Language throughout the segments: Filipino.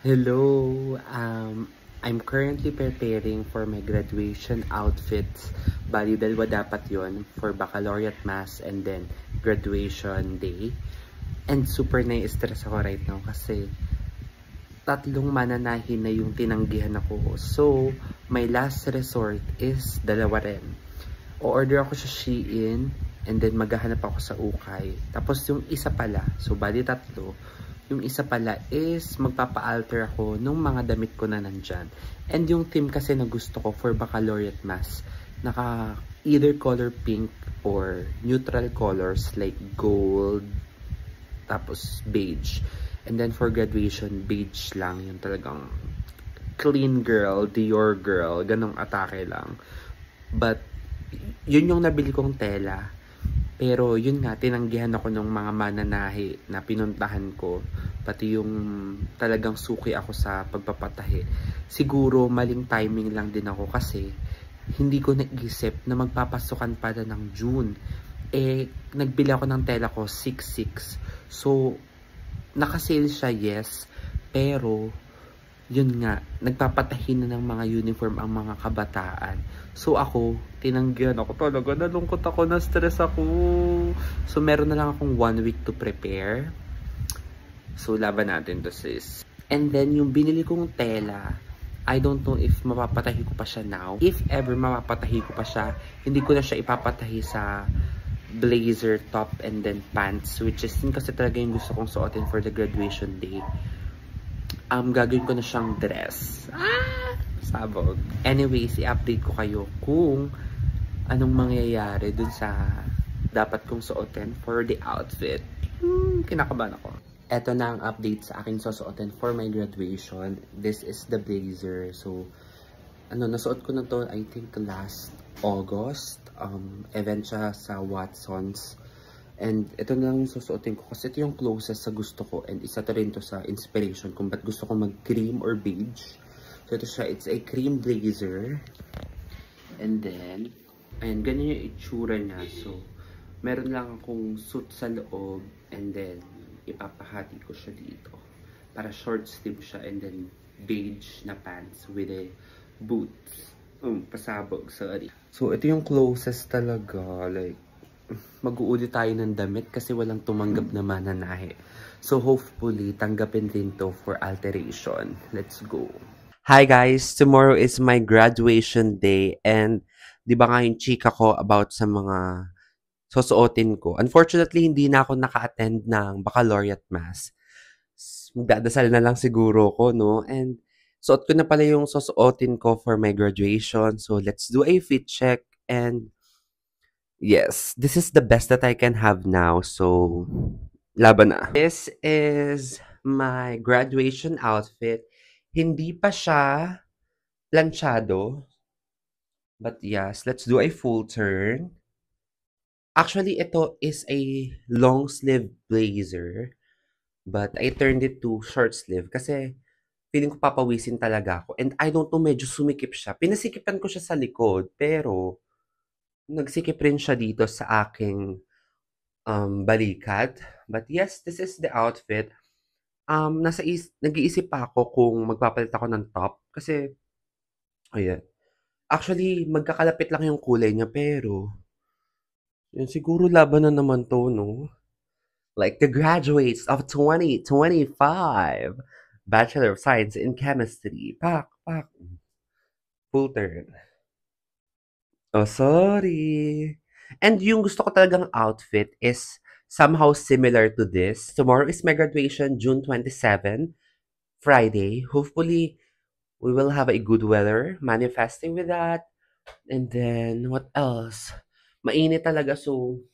Hello, I'm currently preparing for my graduation outfits. Bali, dalawa dapat yon for baccalaureate mass and then graduation day. And super nai-stress ako right now kasi tatlong mananahin na yung tinanggihan ako. So, my last resort is dalawa rin. O-order ako sa Shein and then maghahanap ako sa Ukay. Tapos yung isa pala, so bali tatlo, yung isa pala is magpapa-alter ako nung mga damit ko na nandyan. And yung theme kasi na gusto ko for baccalaureate mass, naka either color pink or neutral colors like gold, tapos beige. And then for graduation, beige lang. Yung talagang clean girl, Dior girl, ganong atake lang. But, yun yung nabili kong tela. Pero yun nga, tinanggihan ako ng mga mananahi na pinuntahan ko. Pati yung talagang suki ako sa pagpapatahi. Siguro maling timing lang din ako kasi hindi ko naisip na magpapasukan pala ng June. Eh, nagbili ako ng tela ko 6.6. So, naka-sale siya, yes. Pero, yun nga, nagpapatahin na ng mga uniform ang mga kabataan. So ako, tinanggihan ako talaga. Nalungkot ako, na-stress ako. So meron na lang akong 1 week to prepare. So laban natin to sis. And then yung binili kong tela, I don't know if mapapatahi ko pa siya now. If ever mapapatahi ko pa siya, hindi ko na siya ipapatahi sa blazer, top, and then pants. Which is yun kasi talaga yung gusto kong suotin for the graduation day. Gagawin ko na siyang dress. Sabog. Anyways, i-update ko kayo kung anong mangyayari dun sa dapat kong suotin for the outfit. Kinakabahan ako. Ito na ang update sa aking susuotin for my graduation. This is the blazer. So, nasuot ko na to, I think, last August. Event siya sa Watsons. And ito na lang yung susuotin ko kasi ito yung closest sa gusto ko. And isa to rin to sa inspiration kung ba't gusto ko mag-cream or beige. So ito siya, it's a cream blazer. And then, ayan, ganyan yung itsura niya. So, meron lang akong suit sa loob. And then, ipapahati ko siya dito. Para short sleeve siya. And then, beige na pants with a boots. Pasabog, sorry. So, ito yung closest talaga. Like, mag-uuli tayo ng damit kasi walang tumanggap na mananahe. So hopefully, tanggapin din to for alteration. Let's go. Hi guys! Tomorrow is my graduation day and di ba nga yung chika ko about sa mga susuotin ko. Unfortunately, hindi na ako naka-attend ng baccalaureate mass. Magdadasal na lang siguro ko, no? And suot ko na pala yung susuotin ko for my graduation. So let's do a fit check and yes, this is the best that I can have now. So, laban na. This is my graduation outfit. Hindi pa siya planchado. But yes, let's do a full turn. Actually, ito is a long sleeve blazer. But I turned it to short sleeve kasi feeling ko papawisin talaga ako. And I don't know, medyo sumikip siya. Pinasikipan ko siya sa likod, pero nagsikip rin siya dito sa aking balikat. But yes, this is the outfit. Nag-iisip pa ako kung magpapalit ako ng top. Kasi, ayan. Actually, magkakalapit lang yung kulay niya, pero, yun, siguro laban na naman to, no? Like the graduates of 2025. Bachelor of Science in Chemistry. Pak, pak. Full turn. Oh, sorry. And yung gusto ko talagang outfit is somehow similar to this. Tomorrow is my graduation, June 27, Friday. Hopefully, we will have a good weather. Manifesting with that. And then, what else? Mainit talaga, so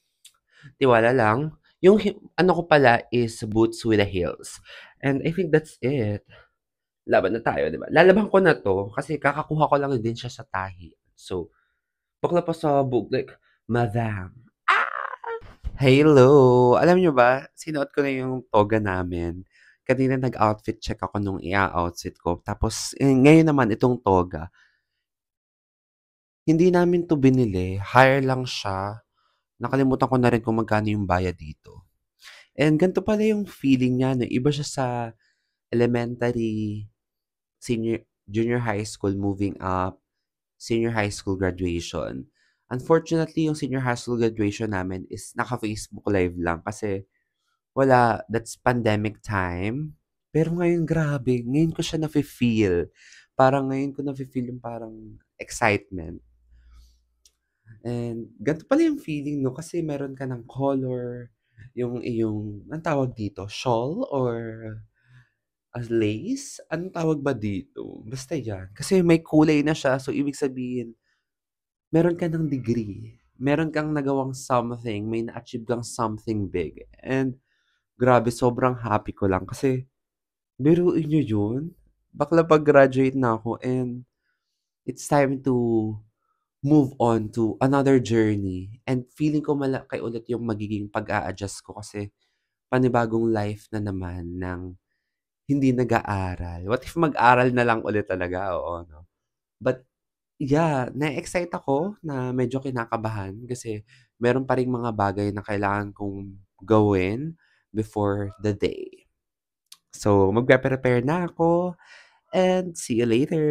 tiwala lang. Yung ano ko pala is boots with the heels. And I think that's it. Laban na tayo, di ba? Lalaban ko na to kasi kakakuha ko lang din siya sa tahi. So, bakla pa sa book, like, Madam. Hello! Alam niyo ba, sinuot ko na yung toga namin. Kanina nag-outfit check ako nung i-outfit ko. Tapos, ngayon naman, itong toga. Hindi namin to binili. Hire lang siya. Nakalimutan ko na rin kung magkano yung bayad dito. And ganito pala yung feeling niya. No? Iba siya sa elementary, junior high school moving up, senior high school graduation. Unfortunately, yung senior high school graduation namin is naka-Facebook Live lang kasi wala, that's pandemic time. Pero ngayon grabe, ngayon ko siya nafe-feel. Parang ngayon ko nafe-feel yung parang excitement. And ganito pala yung feeling 'no, kasi meron ka ng color, yung iyong anong tawag dito, shawl or lace? Anong tawag ba dito? Basta 'yan. Kasi may kulay na siya, so ibig sabihin meron ka ng degree, meron kang nagawang something, may na-achieve kang something big. And grabe sobrang happy ko lang kasi biruin niyo yun, bakla pag-graduate na ako and it's time to move on to another journey. And feeling ko malaki ulit yung magiging pag-a-adjust ko kasi panibagong life na naman ng hindi nag-aaral. What if mag-aral na lang ulit talaga, oo 'no. But yeah, na-excite ako na medyo kinakabahan kasi meron pa ring mga bagay na kailangan kong gawin before the day. So, magpe-prepare na ako and see you later.